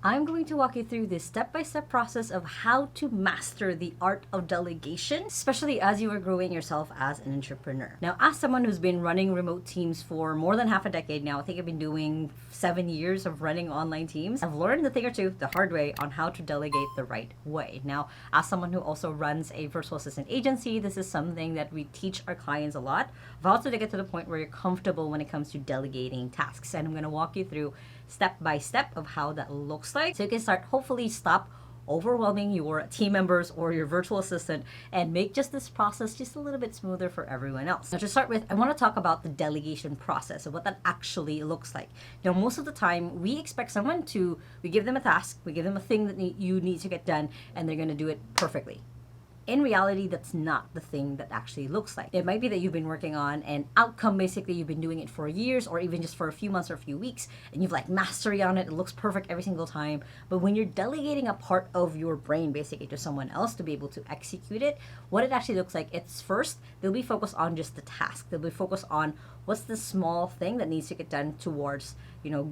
I'm going to walk you through this step-by-step process of how to master the art of delegation, especially as you are growing yourself as an entrepreneur. Now, as someone who's been running remote teams for more than half a decade now, I think I've been doing 7 years of running online teams. I've learned a thing or two the hard way on how to delegate the right way. Now, as someone who also runs a virtual assistant agency, this is something that we teach our clients a lot of how to get to the point where you're comfortable when it comes to delegating tasks. And I'm going to walk you through step by step of how that looks like, so you can hopefully stop overwhelming your team members or your virtual assistant and make just this process just a little bit smoother for everyone else. Now, to start with, I want to talk about the delegation process and what that actually looks like. Now, most of the time we expect someone we give them a task, we give them a thing that you need to get done, and they're going to do it perfectly. In reality, that's not the thing that actually looks like. It might be that you've been working on an outcome, basically you've been doing it for years or even just for a few months or a few weeks, and you've mastery on it, it looks perfect every single time. But when you're delegating a part of your brain basically to someone else to be able to execute it, what it actually looks like, it's first, they'll be focused on just the task. They'll be focused on what's the small thing that needs to get done towards,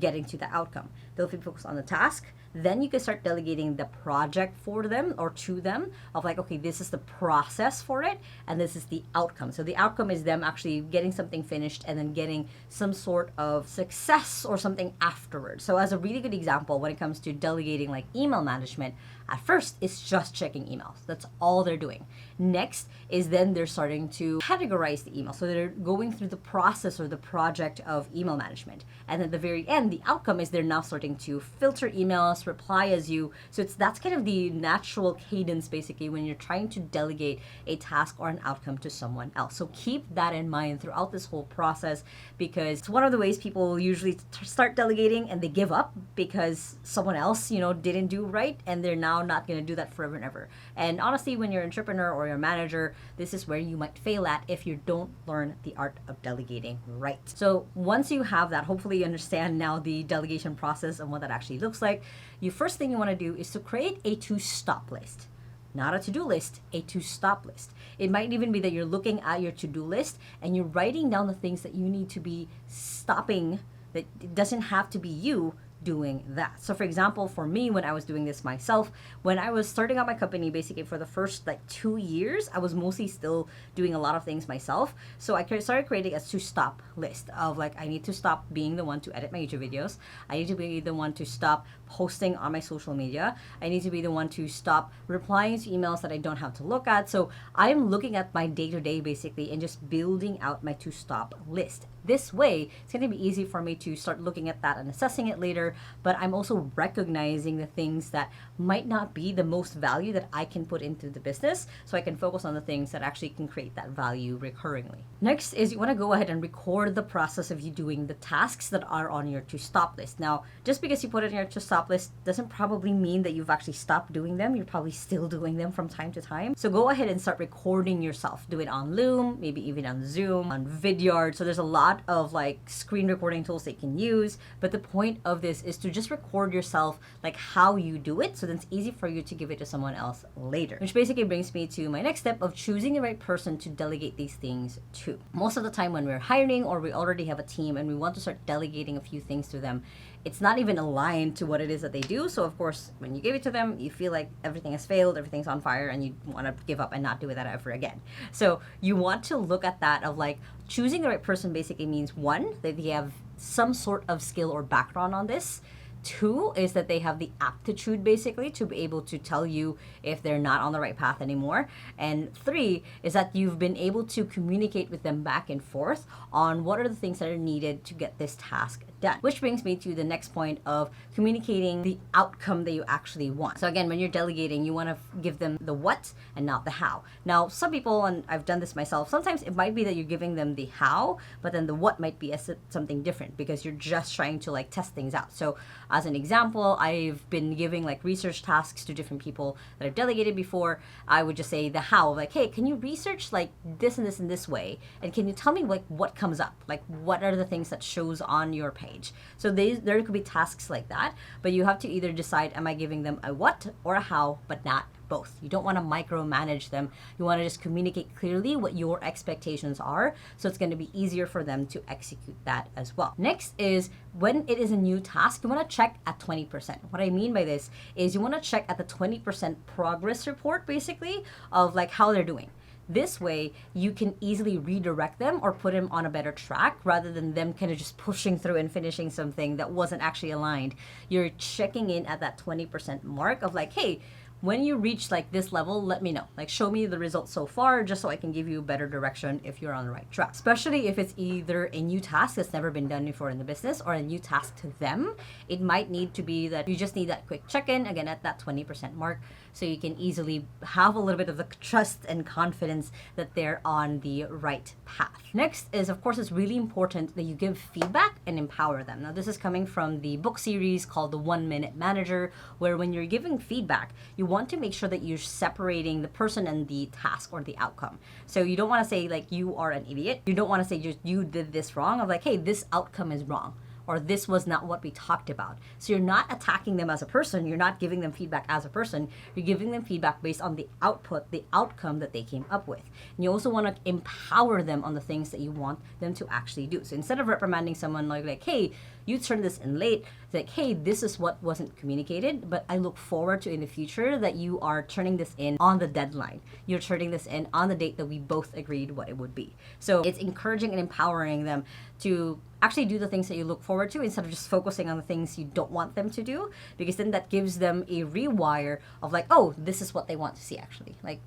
getting to the outcome. They'll be focused on the task. Then you can start delegating the project for them or to them of okay, this is the process for it and this is the outcome. So the outcome is them actually getting something finished and then getting some sort of success or something afterwards. So as a really good example, when it comes to delegating email management, at first it's just checking emails. That's all they're doing. Next is then they're starting to categorize the email. So they're going through the process or the project of email management. And at the very end, the outcome is they're now starting to filter emails, reply as you. So that's kind of the natural cadence basically when you're trying to delegate a task or an outcome to someone else. So keep that in mind throughout this whole process, because it's one of the ways people usually start delegating and they give up because someone else, didn't do right, and they're now not going to do that forever and ever. And honestly, when you're an entrepreneur or you're a manager, this is where you might fail at if you don't learn the art of delegating right. So once you have that, hopefully you understand now the delegation process and what that actually looks like. The first thing you want to do is to create a to-stop list. Not a to-do list, a to-stop list. It might even be that you're looking at your to-do list and you're writing down the things that you need to be stopping, that it doesn't have to be you doing that. So for example, for me, when I was doing this myself, when I was starting out my company, basically for the first 2 years, I was mostly still doing a lot of things myself. So I started creating a to-stop list of I need to stop being the one to edit my YouTube videos. I need to be the one to stop posting on my social media. I need to be the one to stop replying to emails that I don't have to look at. So I'm looking at my day-to-day basically and just building out my to-stop list. This way, it's going to be easy for me to start looking at that and assessing it later, but I'm also recognizing the things that might not be the most value that I can put into the business, so I can focus on the things that actually can create that value recurringly. Next is you want to go ahead and record the process of you doing the tasks that are on your to-stop list. Now, just because you put it in your to-stop list doesn't probably mean that you've actually stopped doing them. You're probably still doing them from time to time. So go ahead and start recording yourself. Do it on Loom, maybe even on Zoom, on Vidyard. So there's a lot of screen recording tools that you can use, but the point of this is to just record yourself how you do it, so then it's easy for you to give it to someone else later. Which basically brings me to my next step of choosing the right person to delegate these things to. Most of the time when we're hiring or we already have a team and we want to start delegating a few things to them, it's not even aligned to what it is that they do. So of course, when you give it to them, you feel like everything has failed, everything's on fire, and you want to give up and not do that ever again. So you want to look at that of choosing the right person basically means, one, that they have some sort of skill or background on this. Two is that they have the aptitude basically to be able to tell you if they're not on the right path anymore. And three is that you've been able to communicate with them back and forth on what are the things that are needed to get this task done. Which brings me to the next point of communicating the outcome that you actually want. So again, when you're delegating, you want to give them the what and not the how. Now, some people, and I've done this myself, sometimes it might be that you're giving them the how, but then the what might be something different because you're just trying to test things out. So as an example, I've been giving research tasks to different people that I've delegated before. I would just say the how, hey, can you research this and this and this way? And can you tell me what comes up? What are the things that shows on your page? So there could be tasks like that, but you have to either decide, am I giving them a what or a how, but not both. You don't want to micromanage them. You want to just communicate clearly what your expectations are, so it's going to be easier for them to execute that as well. Next is when it is a new task, you want to check at 20%. What I mean by this is you want to check at the 20% progress report, basically, of like how they're doing. This way, you can easily redirect them or put them on a better track rather than them kind of just pushing through and finishing something that wasn't actually aligned. You're checking in at that 20% mark of like, hey, when you reach like this level, let me know. Like, show me the results so far, just so I can give you better direction if you're on the right track. Especially if it's either a new task that's never been done before in the business or a new task to them. It might need to be that you just need that quick check-in, again, at that 20% mark, so you can easily have a little bit of the trust and confidence that they're on the right path. Next is, of course, it's really important that you give feedback and empower them. Now, this is coming from the book series called The 1 Minute Manager, where when you're giving feedback, you want to make sure that you're separating the person and the task or the outcome. So you don't want to say like, you are an idiot. You don't want to say just, you did this wrong, of like, hey, this outcome is wrong, or this was not what we talked about. So you're not attacking them as a person. You're not giving them feedback as a person. You're giving them feedback based on the output, the outcome that they came up with. And you also want to empower them on the things that you want them to actually do. So instead of reprimanding someone like, hey, you turned this in late, it's like, hey, this is what wasn't communicated, but I look forward to in the future that you are turning this in on the deadline. You're turning this in on the date that we both agreed what it would be. So it's encouraging and empowering them to actually do the things that you look forward to instead of just focusing on the things you don't want them to do, because then that gives them a rewire of like, oh, this is what they want to see actually. Like,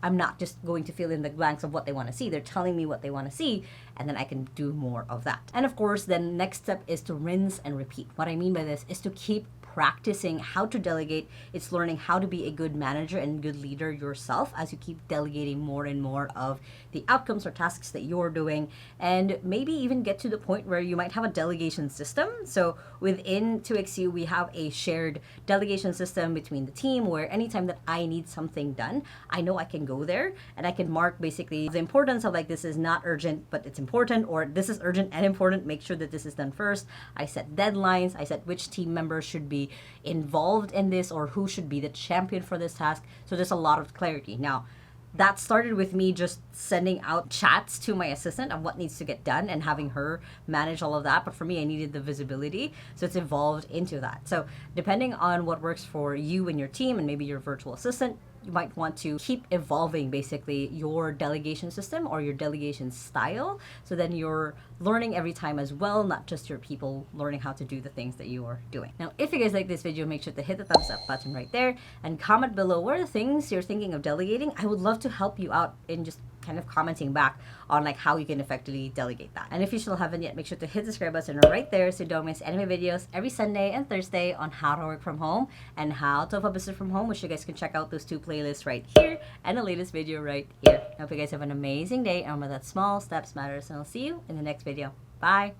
I'm not just going to fill in the blanks of what they want to see. They're telling me what they want to see, and then I can do more of that. And of course, then next step is to rinse and repeat. What I mean by this is to keep practicing how to delegate. It's learning how to be a good manager and good leader yourself as you keep delegating more and more of the outcomes or tasks that you're doing, and maybe even get to the point where you might have a delegation system. So within 2XU, we have a shared delegation system between the team where anytime that I need something done, I know I can go there and I can mark basically the importance of like, this is not urgent, but it's important, or this is urgent and important, make sure that this is done first. I set deadlines. I set which team members should be involved in this or who should be the champion for this task. So there's a lot of clarity. Now, that started with me just sending out chats to my assistant of what needs to get done and having her manage all of that. But for me, I needed the visibility. So it's evolved into that. So depending on what works for you and your team and maybe your virtual assistant, you might want to keep evolving basically your delegation system or your delegation style. So then you're learning every time as well, not just your people learning how to do the things that you are doing. Now, if you guys like this video, make sure to hit the thumbs up button right there and comment below what are the things you're thinking of delegating. I would love to help you out in just kind of commenting back on like how you can effectively delegate that. And if you still haven't yet, make sure to hit the subscribe button right there so you don't miss any of my videos every Sunday and Thursday on how to work from home and how to have a business from home, which you guys can check out those two playlists right here and the latest video right here. I hope you guys have an amazing day, and remember that small steps matters, and I'll see you in the next video. Bye.